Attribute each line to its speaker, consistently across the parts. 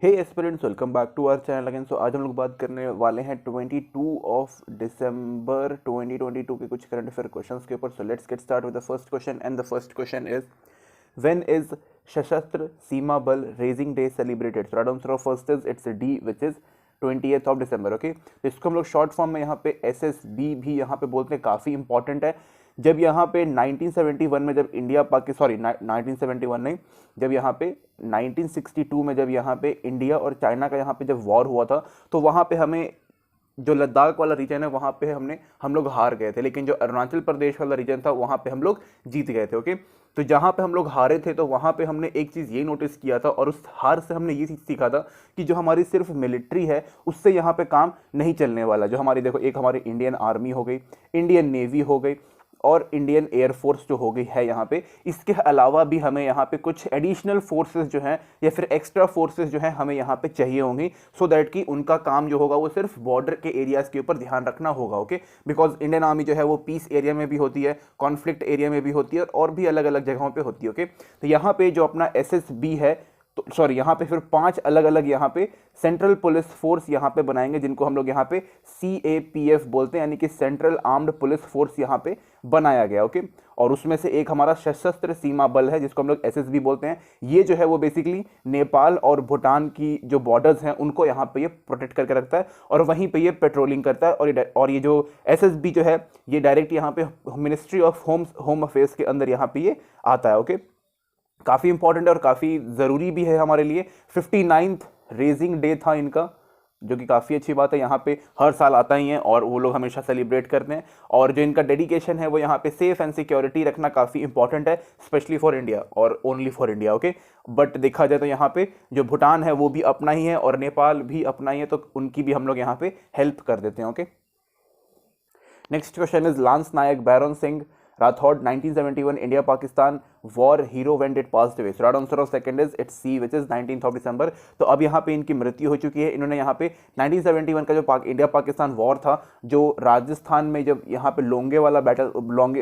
Speaker 1: Hey aspirants, welcome back to our channel again. So आज हम लोग बात करने वाले हैं 22 ऑफ दिसंबर 2022 के कुछ करंट अफेयर क्वेश्चंस के ऊपर। So let's get start with the first question and the first question is when is सशस्त्र सीमा बल raising day celebrated? So right answer of first is it's D which is 20th of December. Okay, तो इसको हम लोग short form में यहाँ पे SSB भी यहाँ पे बोलते हैं, काफ़ी इंपॉर्टेंट है। जब यहाँ पे 1971 में जब इंडिया पाकिस्तान 1971 नहीं, जब यहाँ पे 1962 में जब यहाँ पे इंडिया और चाइना का यहाँ पे जब वॉर हुआ था, तो वहाँ पे हमें जो लद्दाख वाला रीजन है वहाँ पे हम लोग हार गए थे, लेकिन जो अरुणाचल प्रदेश वाला रीजन था वहाँ पे हम लोग जीत गए थे। ओके, तो जहाँ पे हम लोग हारे थे तो वहाँ पे हमने एक चीज़ ये नोटिस किया था और उस हार से हमने ये सीखा था कि जो हमारी सिर्फ मिलिट्री है उससे यहाँ पे काम नहीं चलने वाला। जो हमारी देखो, एक हमारी इंडियन आर्मी हो गई, इंडियन नेवी हो गई और इंडियन एयरफोर्स जो हो गई है यहाँ पे, इसके अलावा भी हमें यहाँ पे कुछ एडिशनल फोर्सेस जो हैं या फिर एक्स्ट्रा फोर्सेस जो हैं हमें यहाँ पे चाहिए होंगी, सो दैट कि उनका काम जो होगा वो सिर्फ बॉर्डर के एरियाज के ऊपर ध्यान रखना होगा। ओके, बिकॉज इंडियन आर्मी जो है वो पीस एरिया में भी होती है, कॉन्फ्लिक्ट एरिया में भी होती है और भी अलग अलग जगहों पर होती है। ओके, तो यहाँ पे जो अपना SSB है, तो सॉरी, यहाँ पे फिर 5 अलग अलग यहाँ पे सेंट्रल पुलिस फोर्स यहाँ पे बनाएंगे, जिनको हम लोग यहाँ पे CAPF बोलते हैं, यानी कि सेंट्रल आर्म्ड पुलिस फोर्स यहाँ पे बनाया गया। ओके, और उसमें से एक हमारा सशस्त्र सीमा बल है जिसको हम लोग SSB बोलते हैं। ये जो है वो बेसिकली नेपाल और भूटान की जो बॉर्डर्स हैं उनको यहाँ पे ये प्रोटेक्ट करके रखता है और वहीं पे ये पेट्रोलिंग करता है। और ये जो SSB जो है ये डायरेक्ट यहाँ पे मिनिस्ट्री ऑफ होम अफेयर्स के अंदर यहाँ पे ये आता है। ओके, काफ़ी इंपॉर्टेंट है और काफ़ी ज़रूरी भी है हमारे लिए। 59th रेजिंग डे था इनका, जो कि काफ़ी अच्छी बात है। यहाँ पे हर साल आता ही है और वो लोग हमेशा सेलिब्रेट करते हैं। और जो इनका डेडिकेशन है वो यहाँ पे सेफ एंड सिक्योरिटी रखना काफ़ी इंपॉर्टेंट है, स्पेशली फॉर इंडिया और only for India. Okay, but देखा जाए तो यहाँ पे जो भूटान है वो भी अपना ही है और नेपाल भी अपना ही है, तो उनकी भी हम लोग यहाँ पे हेल्प कर देते हैं। Okay, next question is lance Naik Bairon Singh Rathore 1971 India Pakistan war hero when it passed away? So right answer of second is it's C which is 19th of December. तो अब यहाँ पे इनकी मृत्यु हो चुकी है। इन्होंने यहाँ पे 1971 का जो इंडिया पाकिस्तान वॉर था, जो राजस्थान में जब यहाँ पे लोंगे वाला बैटल,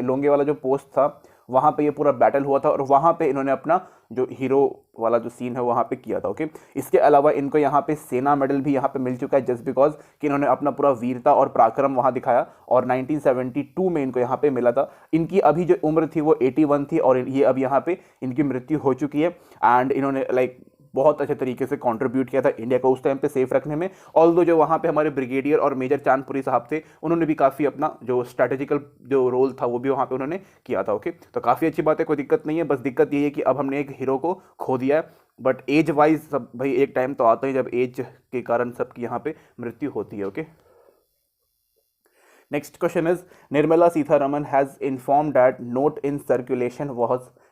Speaker 1: लोंगे वाला जो पोस्ट था वहाँ पे ये पूरा बैटल हुआ था और वहाँ पे इन्होंने अपना जो हीरो वाला जो सीन है वहाँ पे किया था। ओके, इसके अलावा इनको यहाँ पे सेना मेडल भी यहाँ पे मिल चुका है, जस्ट बिकॉज कि इन्होंने अपना पूरा वीरता और पराक्रम वहाँ दिखाया और 1972 में इनको यहाँ पे मिला था। इनकी अभी जो उम्र थी वो 81 थी और ये अब यहाँ पे इनकी मृत्यु हो चुकी है। एंड इन्होंने बहुत अच्छे तरीके से कंट्रीब्यूट किया था इंडिया को उस टाइम पे सेफ रखने में। ऑल्दो जो वहाँ पे हमारे ब्रिगेडियर और मेजर चांदपुरी साहब थे, उन्होंने भी काफ़ी अपना जो स्ट्रैटेजिकल जो रोल था वो भी वहाँ पे उन्होंने किया था। ओके, तो काफ़ी अच्छी बात है, कोई दिक्कत नहीं है। बस दिक्कत ये है कि अब हमने एक हीरो को खो दिया है, बट एज वाइज सब भाई एक टाइम तो आता है जब एज के कारण सबकी यहाँ पे मृत्यु होती है। Okay, next question is Nirmala Sitharaman has informed that note in circulation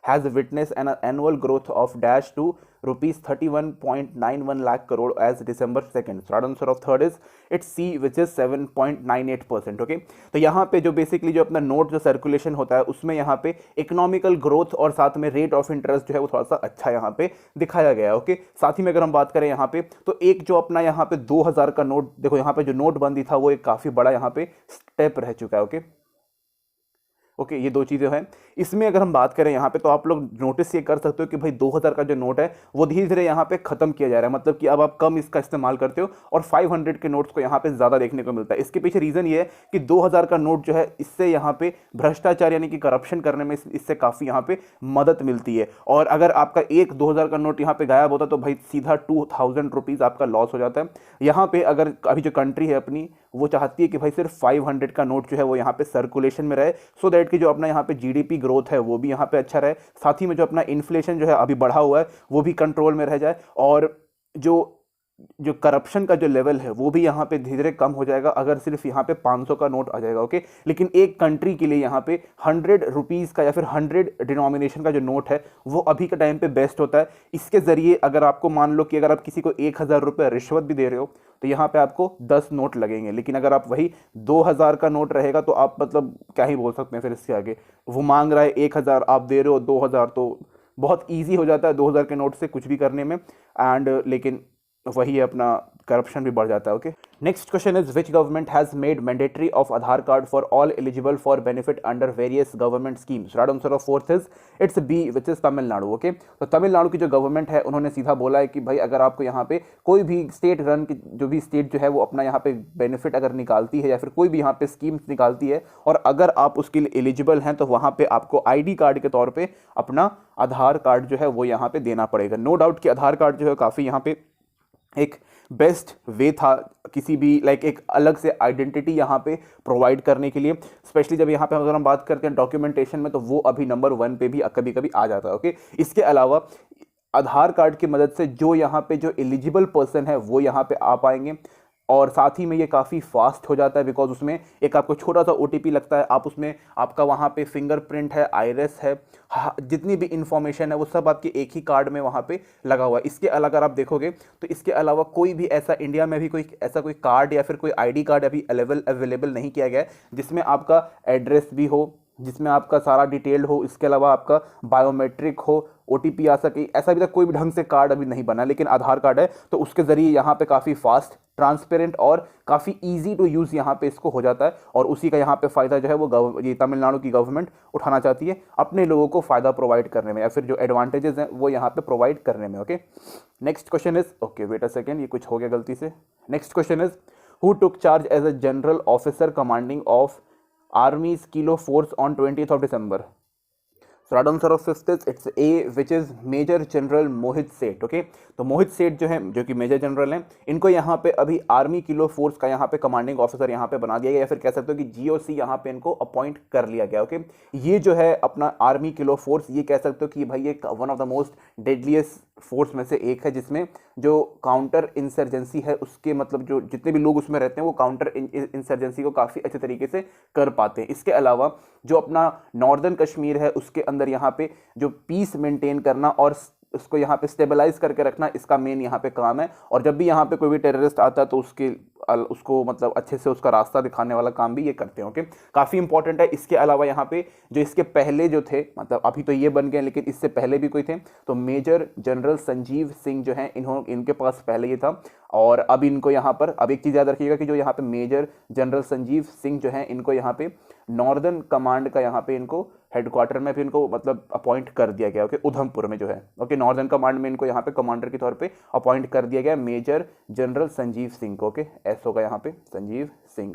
Speaker 1: has witnessed an annual growth of dash to rupees 31.91 lakh crore as December 2nd. So right answer of third is it's C which is 7.98%. Okay, तो यहाँ पे जो basically जो अपना note जो circulation होता है उसमें यहाँ पे इकोनॉमिकल ग्रोथ और साथ में रेट ऑफ इंटरेस्ट जो है वो थोड़ा सा अच्छा यहाँ पे दिखाया गया है। ओके, साथ ही में अगर हम बात करें यहाँ पे तो एक जो अपना यहाँ पे 2000 का नोट, देखो यहाँ पे जो नोटबंदी था वो एक काफ़ी बड़ा यहाँ पे स्टेप रह चुका है। ओके, ये दो चीज़ें हैं। इसमें अगर हम बात करें यहाँ पे तो आप लोग नोटिस ये कर सकते हो कि भाई 2000 का जो नोट है वो धीरे धीरे यहाँ पे खत्म किया जा रहा है, मतलब कि अब आप कम इसका इस्तेमाल करते हो और 500 के नोट्स को यहाँ पे ज़्यादा देखने को मिलता है। इसके पीछे रीज़न ये है कि 2000 का नोट जो है इससे यहाँ पे भ्रष्टाचार यानी कि करप्शन करने में इससे काफ़ी यहाँ पे मदद मिलती है। और अगर आपका एक 2000 का नोट यहाँ पे गायब होता तो भाई सीधा 2000 रुपीज़ आपका लॉस हो जाता है। यहाँ पे अगर अभी जो कंट्री है अपनी वो चाहती है कि भाई सिर्फ 500 का नोट जो है वो यहाँ पे सर्कुलेशन में रहे, सो दैट कि जो अपना यहाँ पे GDP ग्रोथ है वो भी यहाँ पे अच्छा रहे, साथ ही में जो अपना इन्फ्लेशन जो है अभी बढ़ा हुआ है वो भी कंट्रोल में रह जाए और जो करप्शन का जो लेवल है वो भी यहाँ पे धीरे धीरे कम हो जाएगा अगर सिर्फ यहाँ पे 500 का नोट आ जाएगा। ओके, लेकिन एक कंट्री के लिए यहाँ पे 100 रुपीज़ का या फिर 100 डिनोमिनेशन का जो नोट है वो अभी के टाइम पे बेस्ट होता है। इसके ज़रिए अगर आपको मान लो कि अगर आप किसी को 1000 रुपये रिश्वत भी दे रहे हो तो यहाँ पे आपको 10 नोट लगेंगे, लेकिन अगर आप वही 2000 का नोट रहेगा तो आप मतलब क्या ही बोल सकते हैं फिर इसके आगे। वो मांग रहा है 1000, आप दे रहे हो 2000, तो बहुत ईजी हो जाता है 2000 के नोट से कुछ भी करने में। एंड लेकिन वही है अपना करप्शन भी बढ़ जाता है। Okay, next question is which government has made mandatory of Aadhaar card for all eligible for benefit under various government schemes. Right answer of fourth is it's B which is Tamil Nadu. Okay, तो तमिलनाडु की जो government है उन्होंने सीधा बोला है कि भाई अगर आपको यहाँ पे कोई भी स्टेट रन की जो भी स्टेट जो है वो अपना यहाँ पे बेनिफिट अगर निकालती है या फिर कोई भी यहाँ पे स्कीम्स निकालती है और अगर आप उसके लिए एलिजिबल हैं तो वहाँ पे आपको आईडी कार्ड के तौर पे अपना आधार कार्ड जो है वो यहाँ पे देना पड़ेगा। नो डाउट कि आधार कार्ड जो है काफ़ी यहाँ पे एक बेस्ट वे था किसी भी लाइक एक अलग से आइडेंटिटी यहाँ पे प्रोवाइड करने के लिए, स्पेशली जब यहाँ पे अगर हम बात करते हैं डॉक्यूमेंटेशन में तो वो अभी नंबर 1 पे भी कभी कभी आ जाता है। ओके, इसके अलावा आधार कार्ड की मदद से जो यहाँ पे जो एलिजिबल पर्सन है वो यहाँ पे आ पाएंगे और साथ ही में ये काफ़ी फास्ट हो जाता है बिकॉज उसमें एक आपको छोटा सा OTP लगता है, आप उसमें आपका वहाँ पे फिंगरप्रिंट है, आइरिस है, जितनी भी इंफॉर्मेशन है वो सब आपके एक ही कार्ड में वहाँ पे लगा हुआ है। इसके अलावा अगर आप देखोगे तो इसके अलावा कोई भी ऐसा इंडिया में भी कोई ऐसा कोई कार्ड या फिर कोई ID कार्ड अभी अवेलेबल नहीं किया गया है जिसमें आपका एड्रेस भी हो, जिसमें आपका सारा डिटेल्ड हो, इसके अलावा आपका बायोमेट्रिक हो, OTP आ सके, ऐसा अभी तक कोई भी ढंग से कार्ड अभी नहीं बना। लेकिन आधार कार्ड है तो उसके ज़रिए यहाँ पे काफ़ी फास्ट, ट्रांसपेरेंट और काफ़ी इजी टू यूज़ यहाँ पे इसको हो जाता है और उसी का यहाँ पे फ़ायदा जो है वो ये तमिलनाडु की गवर्नमेंट उठाना चाहती है अपने लोगों को फ़ायदा प्रोवाइड करने में या फिर जो एडवांटेजेस हैं वो यहाँ पे प्रोवाइड करने में। Okay, next question is okay wait a second, ये कुछ हो गया गलती से। Next question is who took charge as a general officer commanding of Army's Kilo Force on 20th of December? So right answer of fifth is it's A which is Major General मोहित सेठ। Okay, तो मोहित सेठ जो है जो कि major general हैं, इनको यहाँ पे अभी आर्मी किलो फोर्स का यहाँ पे कमांडिंग ऑफिसर यहाँ पे बना दिया गया या फिर कह सकते हो कि GOC यहाँ पे इनको अपॉइंट कर लिया गया। ओके, ये जो है अपना आर्मी किलो फोर्स ये कह सकते हो कि भाई ये one of the most deadliest force में से एक है जिसमें जो काउंटर इंसर्जेंसी है उसके मतलब जो जितने भी लोग उसमें रहते हैं वो काउंटर इंसर्जेंसी को काफ़ी अच्छे तरीके से कर पाते हैं। इसके अलावा जो अपना नॉर्दर्न कश्मीर है उसके अंदर यहाँ पे जो पीस मेंटेन करना और उसको यहाँ पे स्टेबलाइज करके रखना इसका मेन यहाँ पे काम है और जब भी यहाँ पे कोई भी टेररिस्ट आता है तो उसको मतलब अच्छे से उसका रास्ता दिखाने वाला काम भी ये करते हैं। ओके, काफ़ी इंपॉर्टेंट है। इसके अलावा यहाँ पे जो इसके पहले जो थे मतलब अभी तो ये बन गए लेकिन इससे पहले भी कोई थे तो मेजर जनरल संजीव सिंह जो है इनके पास पहले ये था और अब इनको यहाँ पर अब एक चीज़ याद रखिएगा कि जो यहाँ पे मेजर जनरल संजीव सिंह जो है इनको यहाँ पे नॉर्दर्न कमांड का यहाँ पे इनको हेडक्वार्टर में भी इनको मतलब अपॉइंट कर दिया गया। ओके, उधमपुर में जो है ओके नॉर्दर्न कमांड में इनको यहाँ पे कमांडर के तौर पे अपॉइंट कर दिया गया मेजर जनरल संजीव सिंह को। ओके, एस होगा यहाँ पे संजीव सिंह।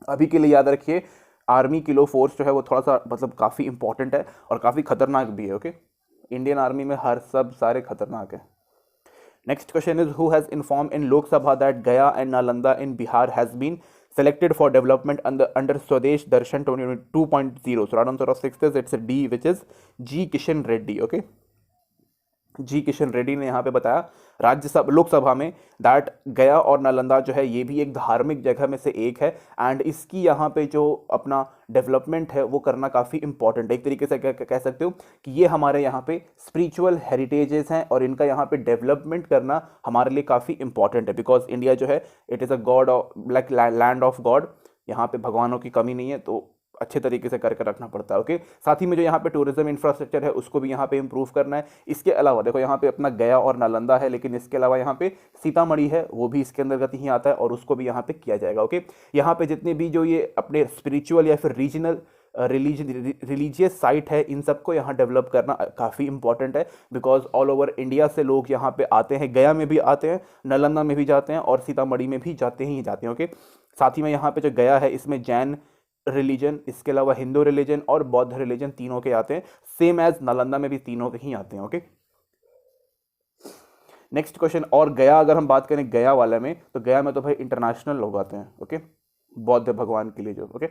Speaker 1: अभी के लिए याद रखिए आर्मी किलो फोर्स जो है वो थोड़ा सा मतलब काफ़ी इंपॉर्टेंट है और काफ़ी खतरनाक भी है। ओके, इंडियन आर्मी में हर सब सारे खतरनाक है। Next question is who has inform in Lok Sabha that Gaya and Nalanda in Bihar has been selected for development under Swadesh Darshan 2.0. So right answer of sixth is it's a D which is G Kishan Reddy. Okay, जी किशन रेड्डी ने यहाँ पे बताया राज्यसभा लोकसभा में that गया और नालंदा जो है ये भी एक धार्मिक जगह में से एक है एंड इसकी यहाँ पे जो अपना डेवलपमेंट है वो करना काफ़ी इंपॉर्टेंट है। एक तरीके से कह सकते हो कि ये हमारे यहाँ पे स्पिरिचुअल हेरिटेजेस हैं और इनका यहाँ पे डेवलपमेंट करना हमारे लिए काफ़ी इंपॉर्टेंट है बिकॉज इंडिया जो है it is a God of like land of God, यहाँ पे भगवानों की कमी नहीं है तो अच्छे तरीके से करके रखना पड़ता है। ओके, साथ ही में जो यहाँ पे टूरिज्म इंफ्रास्ट्रक्चर है उसको भी यहाँ पे इंप्रूव करना है। इसके अलावा देखो यहाँ पे अपना गया और नालंदा है लेकिन इसके अलावा यहाँ पे सीतामढ़ी है वो भी इसके अंतर्गत ही आता है और उसको भी यहाँ पे किया जाएगा। ओके, यहाँ पे जितने भी जो ये अपने स्पिरिचुअल या फिर रीजनल रिलीजियस साइट है इन सबको यहाँ डेवलप करना काफ़ी इंपॉर्टेंट है बिकॉज ऑल ओवर इंडिया से लोग यहाँ पे आते हैं, गया में भी आते हैं, नालंदा में भी जाते हैं और सीतामढ़ी में भी जाते ही जाते हैं। ओके, साथ ही में यहाँ पे जो गया है इसमें जैन रिलीजन, इसके अलावा हिंदू रिलीजन और बौद्ध रिलीजन तीनों के आते हैं, सेम एज नालंदा में भी तीनों के ही आते हैं। Okay, next question. और गया अगर हम बात करें गया वाले में तो गया में तो भाई इंटरनेशनल लोग आते हैं। ओके, बौद्ध भगवान के लिए जो। Okay,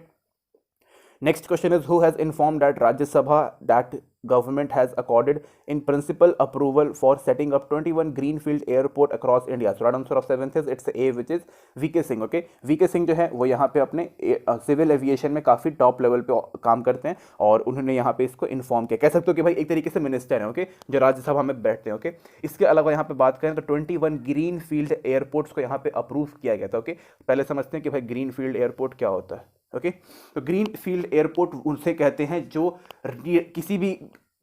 Speaker 1: next question is who has inform that Rajya Sabha that government has accorded in principle approval for setting up 21 greenfield airport across India. So right answer of seventh is it's A which is VK Singh. Okay, VK Singh जो है वो यहाँ पे अपने civil aviation में काफ़ी top level पे काम करते हैं और उन्होंने यहाँ पे इसको इन्फॉर्म किया। कह सकते हो कि भाई एक तरीके से मिनिस्टर हैं। ओके, जो राज्यसभा में बैठते हैं। ओके, इसके अलावा यहाँ पे बात करें तो 21 ग्रीन फील्ड एयरपोर्ट्स को यहाँ पे अप्रूव किया गया था। ओके, पहले समझते हैं कि भाई ग्रीन फील्ड एयरपोर्ट क्या होता है। ओके, तो ग्रीन फील्ड एयरपोर्ट उनसे कहते हैं जो किसी भी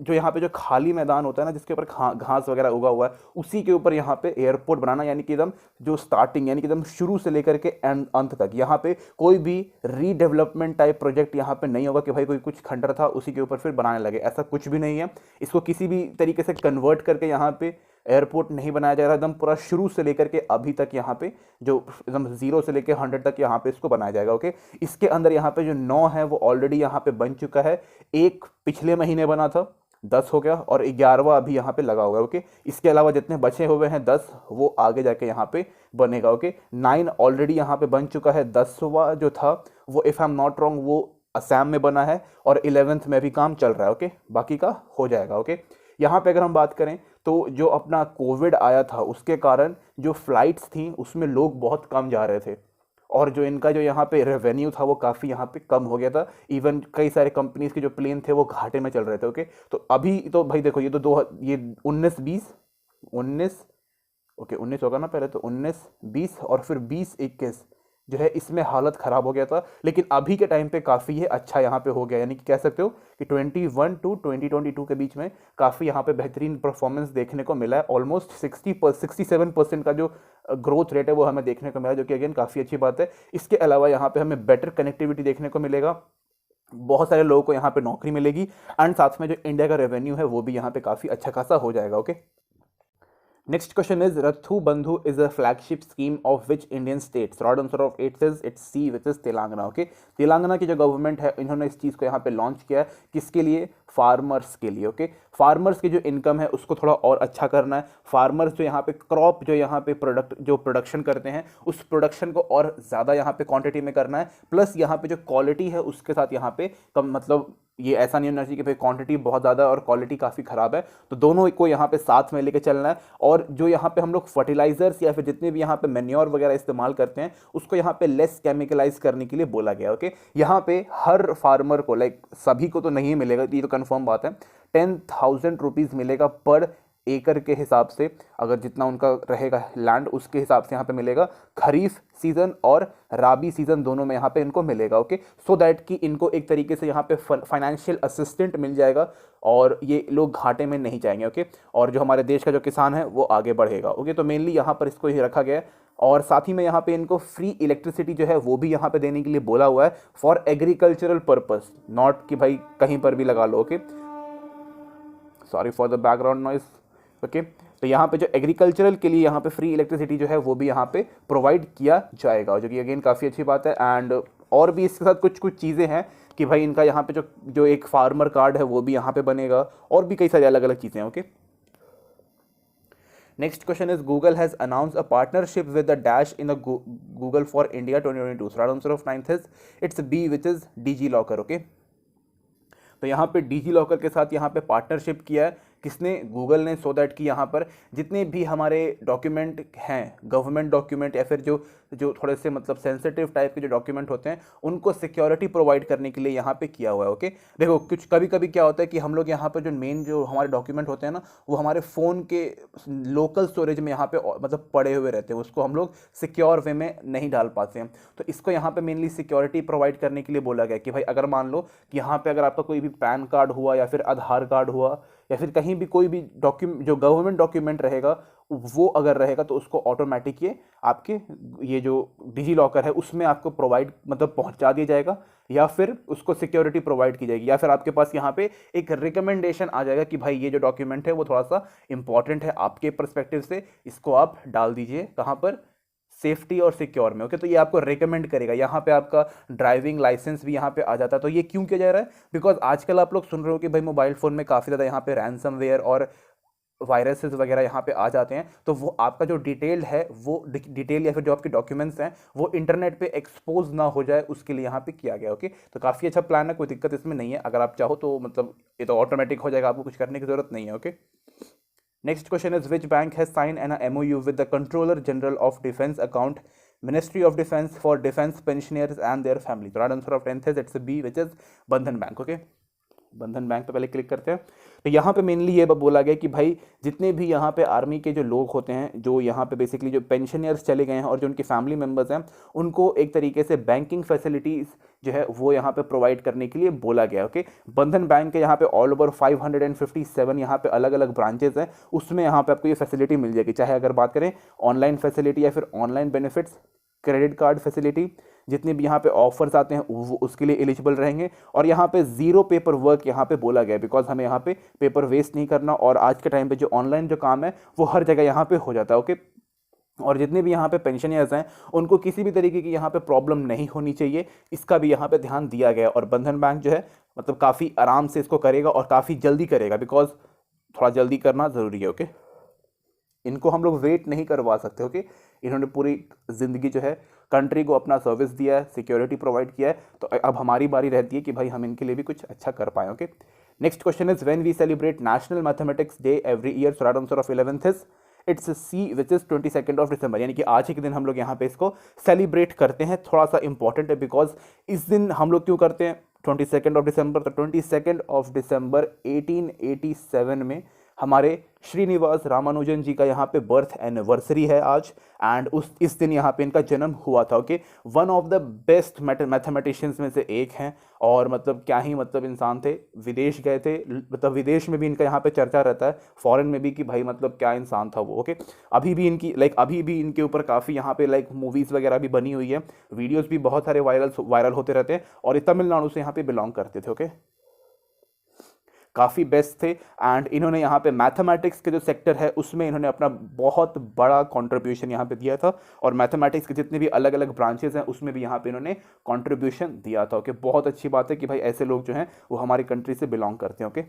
Speaker 1: जो यहाँ पे जो खाली मैदान होता है ना, जिसके ऊपर घास वगैरह उगा हुआ है, उसी के ऊपर यहाँ पे एयरपोर्ट बनाना, यानी कि एकदम जो स्टार्टिंग, यानी कि एकदम शुरू से लेकर के अंत तक यहाँ पे कोई भी रीडेवलपमेंट टाइप प्रोजेक्ट यहाँ पे नहीं होगा कि भाई कोई कुछ खंडर था उसी के ऊपर फिर बनाने लगे, ऐसा कुछ भी नहीं है। इसको किसी भी तरीके से कन्वर्ट करके यहाँ पे एयरपोर्ट नहीं बनाया जा रहा, एकदम पूरा शुरू से लेकर के अभी तक यहाँ पे जो एकदम 0 से लेकर 100 तक यहाँ पे इसको बनाया जाएगा। ओके, इसके अंदर यहाँ पे जो 9 है वो ऑलरेडी यहाँ पे बन चुका है, एक पिछले महीने बना था, 10 हो गया, और 11वां अभी यहाँ पे लगा हुआ है। ओके, इसके अलावा जितने बचे हुए हैं 10 वो आगे जाके यहाँ पे बनेगा। ओके, 9 ऑलरेडी यहाँ पे बन चुका है, 10वां जो था वो if I am not wrong वो असम में बना है, और 11th में भी काम चल रहा है। ओके, बाकी का हो जाएगा। ओके, यहाँ पे अगर हम बात करें तो जो अपना कोविड आया था उसके कारण जो फ्लाइट्स थी उसमें लोग बहुत कम जा रहे थे, और जो इनका जो यहाँ पे रेवेन्यू था वो काफ़ी यहाँ पे कम हो गया था। इवन कई सारे कंपनीज के जो प्लेन थे वो घाटे में चल रहे थे। ओके, तो अभी तो भाई देखो, ये 19 ओके 19 होगा ना पहले, तो 19 20 और फिर 20-21 जो है इसमें हालत ख़राब हो गया था, लेकिन अभी के टाइम पे काफ़ी ये अच्छा यहाँ पे हो गया, यानी कि कह सकते हो कि 21 to 2022 के बीच में काफ़ी यहाँ पे बेहतरीन परफॉर्मेंस देखने को मिला है। ऑलमोस्ट 67% का जो ग्रोथ रेट है वो हमें देखने को मिला, जो कि अगेन काफ़ी अच्छी बात है। इसके अलावा यहाँ पे हमें बेटर कनेक्टिविटी देखने को मिलेगा, बहुत सारे लोगों को यहाँ पे नौकरी मिलेगी, एंड साथ में जो इंडिया का रेवेन्यू है वो भी यहाँ पे काफ़ी अच्छा खासा हो जाएगा। Okay, next question is Rathu Bandhu is a flagship scheme of which Indian state? Short answer of it says it's C, which is Telangana. Okay, Telangana की जो गवर्नमेंट है इन्होंने इस चीज़ को यहाँ पे लॉन्च किया है, किसके लिए? फार्मर्स के लिए। ओके, फार्मर्स की जो इनकम है उसको थोड़ा और अच्छा करना है। फार्मर्स जो यहाँ पे क्रॉप जो यहाँ पे प्रोडक्शन करते हैं उस प्रोडक्शन को और ज़्यादा यहाँ पे क्वांटिटी में करना है, प्लस यहाँ पे जो क्वालिटी है उसके साथ यहाँ पे कम, मतलब ये ऐसा नहीं होना चाहिए कि भाई क्वांटिटी बहुत ज़्यादा और क्वालिटी काफ़ी ख़राब है, तो दोनों को यहाँ पे साथ में लेके चलना है। और जो यहाँ पे हम लोग फर्टिलाइजर्स या फिर जितने भी यहाँ पे मैन्योर वगैरह इस्तेमाल करते हैं उसको यहाँ पे लेस केमिकलाइज करने के लिए बोला गया। ओके, यहाँ पे हर फार्मर को, लाइक सभी को तो नहीं मिलेगा, ये तो कंफर्म बात है, 10,000 रुपीज़ मिलेगा पर एकड़ के हिसाब से, अगर जितना उनका रहेगा लैंड उसके हिसाब से यहाँ पे मिलेगा। खरीफ सीजन और राबी सीजन दोनों में यहाँ पे इनको मिलेगा। ओके, सो दैट कि इनको एक तरीके से यहाँ पे फाइनेंशियल असिस्टेंट मिल जाएगा और ये लोग घाटे में नहीं जाएंगे। ओके, और जो हमारे देश का जो किसान है वो आगे बढ़ेगा। ओके, तो मेनली यहाँ पर इसको ही रखा गया है, और साथ ही में यहाँ पे इनको फ्री इलेक्ट्रिसिटी जो है वो भी यहाँ पे देने के लिए बोला हुआ है, फॉर एग्रीकल्चरल पर्पस, नॉट कि भाई कहीं पर भी लगा लो। Okay, sorry for the background noise. Okay, तो यहाँ पे जो एग्रीकल्चरल के लिए यहाँ पे फ्री इलेक्ट्रिसिटी जो है वो भी यहाँ पे प्रोवाइड किया जाएगा, जो कि अगेन काफ़ी अच्छी बात है। एंड और भी इसके साथ कुछ चीज़ें हैं कि भाई इनका यहाँ पे जो एक फार्मर कार्ड है वो भी यहाँ पे बनेगा, और भी कई सारी अलग अलग चीज़ें हैं। Okay, next question is Google has announce a partnership with the dash in the Google for India 2022। Right answer of 9th is it's B, which is DigiLocker. Okay, तो यहाँ पे डिजी लॉकर के साथ यहाँ पे partnership किया है, किसने? गूगल ने, सो दैट कि यहाँ पर जितने भी हमारे डॉक्यूमेंट हैं, गवर्नमेंट डॉक्यूमेंट या फिर जो थोड़े से मतलब सेंसिटिव टाइप के जो डॉक्यूमेंट होते हैं उनको सिक्योरिटी प्रोवाइड करने के लिए यहाँ पे किया हुआ है। ओके, देखो कुछ कभी कभी क्या होता है कि हम लोग यहाँ पे जो मेन जो हमारे डॉक्यूमेंट होते हैं ना वो हमारे फ़ोन के लोकल स्टोरेज में यहाँ पे मतलब पड़े हुए रहते हैं, उसको हम लोग सिक्योर वे में नहीं डाल पाते हैं। तो इसको यहाँ पे मेनली सिक्योरिटी प्रोवाइड करने के लिए बोला गया कि भाई अगर मान लो कि यहाँ पे अगर आपका कोई भी पैन कार्ड हुआ या फिर आधार कार्ड हुआ या फिर कहीं भी कोई भी डॉक्यूमेंट जो गवर्नमेंट डॉक्यूमेंट रहेगा वो अगर रहेगा तो उसको ऑटोमेटिक ये आपके ये जो डिजी लॉकर है उसमें आपको प्रोवाइड मतलब पहुंचा दिया जाएगा, या फिर उसको सिक्योरिटी प्रोवाइड की जाएगी, या फिर आपके पास यहाँ पे एक रिकमेंडेशन आ जाएगा कि भाई ये जो डॉक्यूमेंट है वो थोड़ा सा इंपॉर्टेंट है आपके परस्पेक्टिव से, इसको आप डाल दीजिए कहाँ पर? सेफ्टी और सिक्योर में। ओके, तो ये आपको रेकमेंड करेगा। यहाँ पे आपका ड्राइविंग लाइसेंस भी यहाँ पे आ जाता है। तो ये क्यों किया जा रहा है? बिकॉज आजकल आप लोग सुन रहे हो कि भाई मोबाइल फ़ोन में काफ़ी ज़्यादा यहाँ पे रैंसमवेयर और वायरसेस वगैरह यहाँ पे आ जाते हैं, तो वो आपका जो डिटेल है वो डिटेल या फिर जो आपके डॉक्यूमेंट्स हैं वो इंटरनेट पे एक्सपोज ना हो जाए, उसके लिए यहाँ पे किया गया। ओके, तो काफ़ी अच्छा प्लान है, कोई दिक्कत इसमें नहीं है। अगर आप चाहो तो मतलब ये तो ऑटोमेटिक हो जाएगा, आपको कुछ करने की ज़रूरत नहीं है। Okay, next question is which bank has sign an MOU with the controller general of defence account ministry of defence for defence pensioners and their family. तो right answer of 10th is it's B, which is Bandhan bank. Okay, Bandhan bank पे पहले click करते हैं। तो यहाँ पे mainly ये बोला गया कि भाई जितने भी यहाँ पे आर्मी के जो लोग होते हैं, जो यहाँ पे बेसिकली जो पेंशनर्स चले गए हैं और जो उनके फैमिली मेम्बर्स हैं, उनको एक तरीके से बैंकिंग फैसिलिटीज़ जो है वो यहाँ पे प्रोवाइड करने के लिए बोला गया। ओके, बंधन बैंक के यहाँ पे ऑल ओवर 557 यहाँ पे अलग अलग ब्रांचेस हैं, उसमें यहाँ पे आपको ये फैसिलिटी मिल जाएगी। चाहे अगर बात करें ऑनलाइन फैसिलिटी या फिर online benefits, credit card facility, जितने भी यहाँ पे ऑफर्स आते हैं वो उसके लिए एलिजिबल रहेंगे। और यहाँ पे जीरो पेपर वर्क यहाँ पे बोला गया, बिकॉज हमें यहाँ पे पेपर वेस्ट नहीं करना, और आज के टाइम पे जो ऑनलाइन जो काम है वो हर जगह यहाँ पे हो जाता है। ओके, और जितने भी यहाँ पे पेंशनर्स हैं उनको किसी भी तरीके की यहाँ पे प्रॉब्लम नहीं होनी चाहिए, इसका भी यहाँ पे ध्यान दिया गया। और बंधन बैंक जो है मतलब काफ़ी आराम से इसको करेगा और काफ़ी जल्दी करेगा, बिकॉज थोड़ा जल्दी करना ज़रूरी है। ओके, इनको हम लोग वेट नहीं करवा सकते। ओके, इन्होंने पूरी ज़िंदगी जो है कंट्री को अपना सर्विस दिया है, सिक्योरिटी प्रोवाइड किया है, तो अब हमारी बारी रहती है कि भाई हम इनके लिए भी कुछ अच्छा कर पाएँ। Okay, next question is when we celebrate national mathematics day every year, so right answer of 11th is it's C which is 22 of December, यानी कि आज ही के दिन हम लोग यहाँ पे इसको सेलिब्रेट करते हैं। थोड़ा सा इंपॉर्टेंट है, बिकॉज इस दिन हम लोग क्यों करते हैं 22 ऑफ दिसंबर, तो 22 ऑफ दिसंबर 1887 में हमारे श्रीनिवास रामानुजन जी का यहाँ पे बर्थ एनिवर्सरी है आज, एंड इस दिन यहाँ पे इनका जन्म हुआ था। Okay, one of the best mathematicians में से एक हैं, और मतलब क्या ही मतलब इंसान थे, विदेश गए थे, मतलब विदेश में भी इनका यहाँ पे चर्चा रहता है, फॉरेन में भी, कि भाई मतलब क्या इंसान था वो। ओके, अभी भी इनके ऊपर काफ़ी यहाँ पे मूवीज़ वगैरह भी बनी हुई है, वीडियोज़ भी बहुत सारे वायरल होते रहते हैं, और ये तमिलनाडु से यहाँ पे बिलोंग करते थे। ओके, काफ़ी बेस्ट थे, एंड इन्होंने यहाँ पे मैथमेटिक्स के जो सेक्टर है उसमें इन्होंने अपना बहुत बड़ा कंट्रीब्यूशन यहाँ पे दिया था, और मैथमेटिक्स के जितने भी अलग अलग ब्रांचेस हैं उसमें भी यहाँ पे इन्होंने कंट्रीब्यूशन दिया था। ओके, बहुत अच्छी बात है कि भाई ऐसे लोग जो हैं वो हमारी कंट्री से बिलोंग करते हैं। Okay,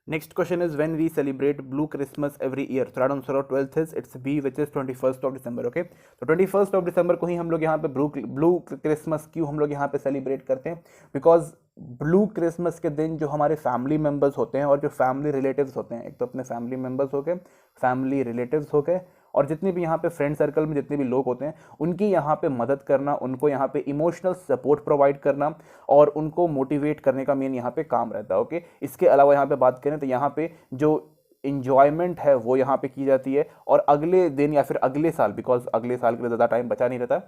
Speaker 1: next question is when we celebrate blue Christmas every year, third answer of 12th is it's B which is 21 of December. Okay, तो 21 ऑफ दिसंबर को ही हम लोग यहाँ पे ब्लू क्रिसमस क्यों हम लोग यहाँ पे सेलिब्रेट करते हैं, बिकॉज ब्लू क्रिसमस के दिन जो हमारे फैमिली मेम्बर्स होते हैं और जो फैमिली रिलेटिव्स होते हैं, एक तो अपने फैमिली मेम्बर्स हो गए, फैमिली रिलेटिव्स हो गए, और जितने भी यहाँ पे फ्रेंड सर्कल में जितने भी लोग होते हैं उनकी यहाँ पे मदद करना, उनको यहाँ पे इमोशनल सपोर्ट प्रोवाइड करना और उनको मोटिवेट करने का मेन यहाँ पे काम रहता है। ओके, इसके अलावा यहाँ पे बात करें तो यहाँ पे जो इंजॉयमेंट है वो यहाँ पे की जाती है, और अगले दिन या फिर अगले साल, बिकॉज अगले साल के लिए ज़्यादा टाइम बचा नहीं रहता,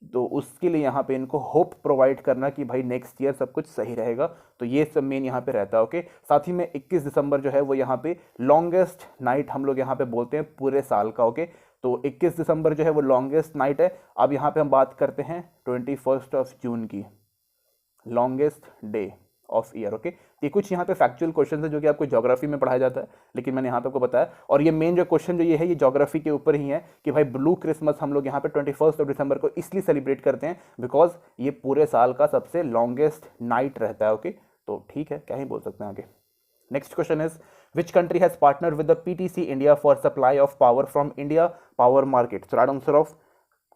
Speaker 1: तो उसके लिए यहाँ पे इनको होप प्रोवाइड करना कि भाई नेक्स्ट ईयर सब कुछ सही रहेगा, तो ये सब मेन यहाँ पे रहता है। ओके, साथ ही में 21 दिसंबर जो है वो यहाँ पे लॉन्गेस्ट नाइट हम लोग यहाँ पे बोलते हैं पूरे साल का। ओके, तो 21 दिसंबर जो है वो लॉन्गेस्ट नाइट है। अब यहाँ पे हम बात करते हैं 21 ऑफ जून की, longest day of year. Okay, ये कुछ यहाँ पे फैक्चुअल क्वेश्चन है जो कि आपको ज्योग्राफी में पढ़ाया जाता है, लेकिन मैंने यहाँ पे आपको बताया, और ये मेन जो क्वेश्चन जो ये है ये ज्योग्राफी के ऊपर ही है कि भाई ब्लू क्रिसमस हम लोग यहाँ पे 21 ऑफ दिसंबर को इसलिए सेलिब्रेट करते हैं बिकॉज ये पूरे साल का सबसे लॉन्गेस्ट नाइट रहता है। ओके, तो ठीक है, क्या ही बोल सकते हैं आगे। Next question is which country has partner with the PTC India for supply of power from India power market, so right answer of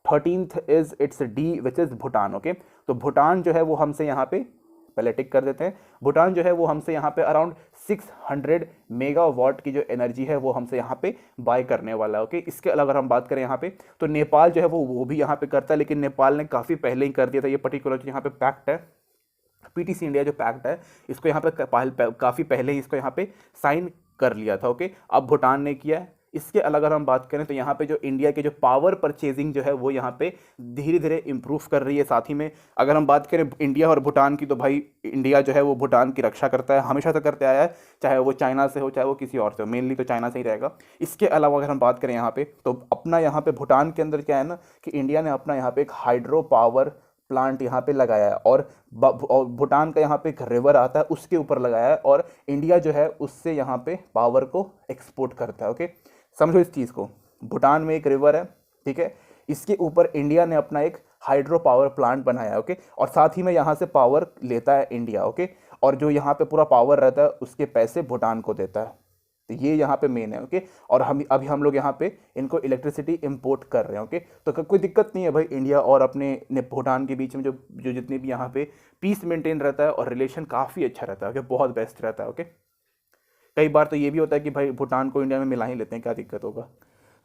Speaker 1: 13th is it's D which is Bhutan. Okay, तो भूटान जो है वो हमसे यहाँ पे पहले टिक कर देते हैं, भूटान जो है वो हमसे यहाँ पे अराउंड 600 मेगावाट की जो एनर्जी है वो हमसे यहाँ पे बाय करने वाला है। ओके, इसके अलावा अगर हम बात करें यहाँ पे तो नेपाल जो है वो भी यहाँ पे करता है, लेकिन नेपाल ने काफ़ी पहले ही कर दिया था। ये पर्टिकुलर जो यहाँ पे पैक्ट है, पीटीसी इंडिया जो पैक्ट है, इसको यहाँ पे काफ़ी पहले ही इसको यहाँ पे साइन कर लिया था। ओके, अब भूटान ने किया है। इसके अलावा अगर हम बात करें तो यहाँ पे जो इंडिया के जो पावर परचेजिंग जो है वो यहाँ पे धीरे धीरे इंप्रूव कर रही है। साथ ही में अगर हम बात करें इंडिया और भूटान की, तो भाई इंडिया जो है वो भूटान की रक्षा करता है, हमेशा से करते आया है, चाहे वो चाइना से हो चाहे वो किसी और से हो, मेनली तो चाइना से ही रहेगा। इसके अलावा अगर हम बात करें यहाँ पे तो अपना यहाँ पे भूटान के अंदर क्या है ना कि इंडिया ने अपना यहाँ पे एक हाइड्रो पावर प्लांट यहाँ पे लगाया है, और भूटान का यहाँ पे एक रिवर आता है उसके ऊपर लगाया है, और इंडिया जो है उससे यहाँ पे पावर को एक्सपोर्ट करता है। ओके, समझो इस चीज़ को, भूटान में एक रिवर है, ठीक है, इसके ऊपर इंडिया ने अपना एक हाइड्रो पावर प्लांट बनाया है। ओके, और साथ ही में यहाँ से पावर लेता है इंडिया। ओके, और जो यहाँ पे पूरा पावर रहता है उसके पैसे भूटान को देता है, तो ये यहाँ पे मेन है। ओके, और अभी हम लोग यहाँ पे इनको इलेक्ट्रिसिटी इंपोर्ट कर रहे हैं। ओके, तो कोई दिक्कत नहीं है भाई, इंडिया और अपने भूटान के बीच में जो जितने भी यहाँ पे पीस मेंटेन रहता है और रिलेशन काफ़ी अच्छा रहता है। ओके, बहुत बेस्ट रहता है। ओके, कई बार तो ये भी होता है कि भाई भूटान को इंडिया में मिला ही लेते हैं, क्या दिक्कत होगा।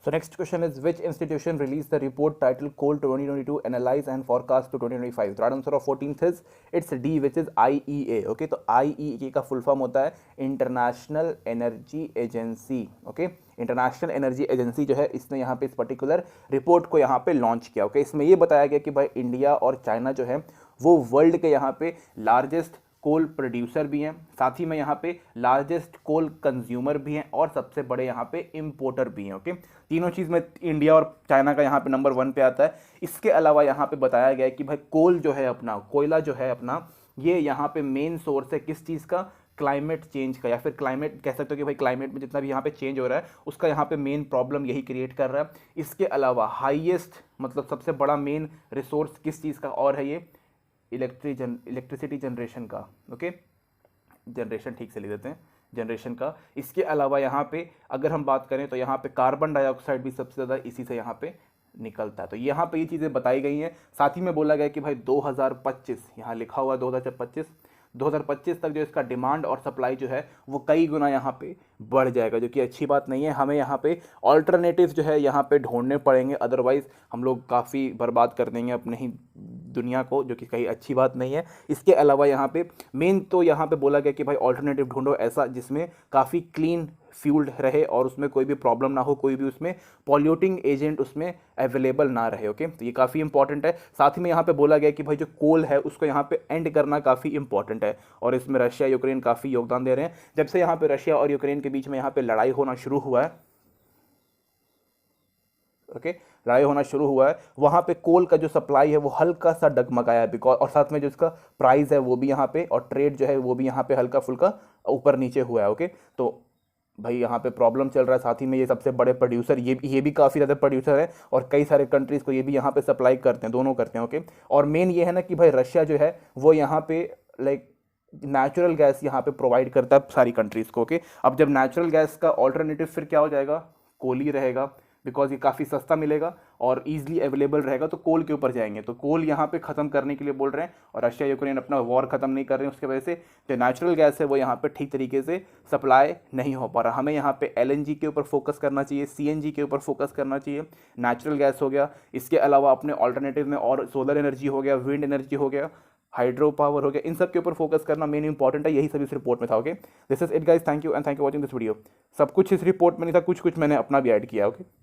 Speaker 1: So next question is, which institution released the report titled Coal 2022 Analyze and Forecast to 2025? The right answer of 14th is it's D, which is IEA. Okay, तो IEA का फुल फॉर्म होता है international energy agency. Okay, international energy agency जो है इसने यहाँ पे इस पर्टिकुलर रिपोर्ट को यहाँ पे लॉन्च किया. ओके, इसमें ये बताया गया कि भाई इंडिया और चाइना जो है वो वर्ल्ड के यहाँ पे लार्जेस्ट कोल प्रोड्यूसर भी हैं, साथ ही में यहाँ पे लार्जेस्ट कोल कंज्यूमर भी हैं और सबसे बड़े यहाँ पे इंपोर्टर भी हैं. ओके, तीनों चीज़ में इंडिया और चाइना का यहाँ पे नंबर 1 पे आता है. इसके अलावा यहाँ पे बताया गया है कि भाई कोल जो है अपना, कोयला जो है अपना, ये यहाँ पे मेन सोर्स है किस चीज़ का, क्लाइमेट चेंज का, या फिर क्लाइमेट कह सकते हो कि भाई क्लाइमेट में जितना भी यहाँ पे चेंज हो रहा है उसका यहाँ पे मेन प्रॉब्लम यही क्रिएट कर रहा है. इसके अलावा हाईएस्ट मतलब सबसे बड़ा मेन रिसोर्स किस चीज़ का और है, ये इलेक्ट्रिसिटी जनरेशन का. ओके, जनरेशन ठीक से लिख देते हैं, जनरेशन का. इसके अलावा यहाँ पे अगर हम बात करें तो यहाँ पे कार्बन डाइऑक्साइड भी सबसे ज़्यादा इसी से यहाँ पे निकलता है. तो यहाँ पे ये चीज़ें बताई गई हैं. साथ ही में बोला गया कि भाई 2025, यहाँ लिखा हुआ 2025 तक जो इसका डिमांड और सप्लाई जो है वो कई गुना यहाँ पे बढ़ जाएगा, जो कि अच्छी बात नहीं है. हमें यहाँ पे ऑल्टरनेटिव जो है यहाँ पे ढूंढने पड़ेंगे, अदरवाइज़ हम लोग काफ़ी बर्बाद कर देंगे अपने ही दुनिया को, जो कि कहीं अच्छी बात नहीं है. इसके अलावा यहाँ पे मेन तो यहाँ पे बोला गया कि भाई ऑल्टरनेटिव ढूंढो ऐसा जिसमें काफ़ी क्लीन फ्यूल्ड रहे और उसमें कोई भी प्रॉब्लम ना हो, कोई भी उसमें पॉल्यूटिंग एजेंट उसमें अवेलेबल ना रहे. ओके, तो ये काफ़ी इंपॉर्टेंट है. साथ ही में यहाँ पे बोला गया कि भाई जो कोल है उसको यहाँ पे एंड करना काफ़ी इंपॉर्टेंट है और इसमें रशिया यूक्रेन काफ़ी योगदान दे रहे हैं. जब से यहाँ पे रशिया और यूक्रेन के बीच में यहाँ पे लड़ाई होना शुरू हुआ है, ओके, लड़ाई होना शुरू हुआ है, वहाँ पे कोल का जो सप्लाई है वो हल्का सा डगमगाया है, बिकॉज और साथ में जो इसका प्राइस है वो भी यहाँ पे और ट्रेड जो है वो भी यहाँ पे हल्का फुल्का ऊपर नीचे हुआ है. ओके, तो भाई यहाँ पे प्रॉब्लम चल रहा है. साथ ही में ये सबसे बड़े प्रोड्यूसर, ये भी काफ़ी ज़्यादा प्रोड्यूसर है और कई सारे कंट्रीज़ को ये भी यहाँ पे सप्लाई करते हैं, दोनों करते हैं. ओके, और मेन ये है ना कि भाई रशिया जो है वो यहाँ पे लाइक नेचुरल गैस यहाँ पे प्रोवाइड करता है सारी कंट्रीज़ को. ओके, अब जब नेचुरल गैस का ऑल्टरनेटिव फिर क्या हो जाएगा, कोल ही रहेगा, बिकॉज ये काफ़ी सस्ता मिलेगा और ईजिली अवेलेबल रहेगा, तो कोल के ऊपर जाएंगे. तो कोल यहाँ पे ख़त्म करने के लिए बोल रहे हैं और रशिया यूक्रेन अपना वॉर ख़त्म नहीं कर रहे हैं, उसकी वजह से जो नेचुरल गैस है वो यहाँ पे ठीक तरीके से सप्लाई नहीं हो पा रहा. हमें यहाँ पे LNG के ऊपर फोकस करना चाहिए, CNG के ऊपर फोकस करना चाहिए. नेचुरल गैस हो गया, इसके अलावा अपने ऑल्टरनेटिव में और सोलर एनर्जी हो गया, विंड एनर्जी हो गया, हाइड्रो पावर हो गया, इन सब के ऊपर फोकस करना मेन इंपॉर्टेंट है. यही सब इस रिपोर्ट में था. Okay, this is it guys, thank you and thank you watching this video. सब कुछ इस रिपोर्ट में नहीं था, कुछ मैंने अपना भी ऐड किया. ओके.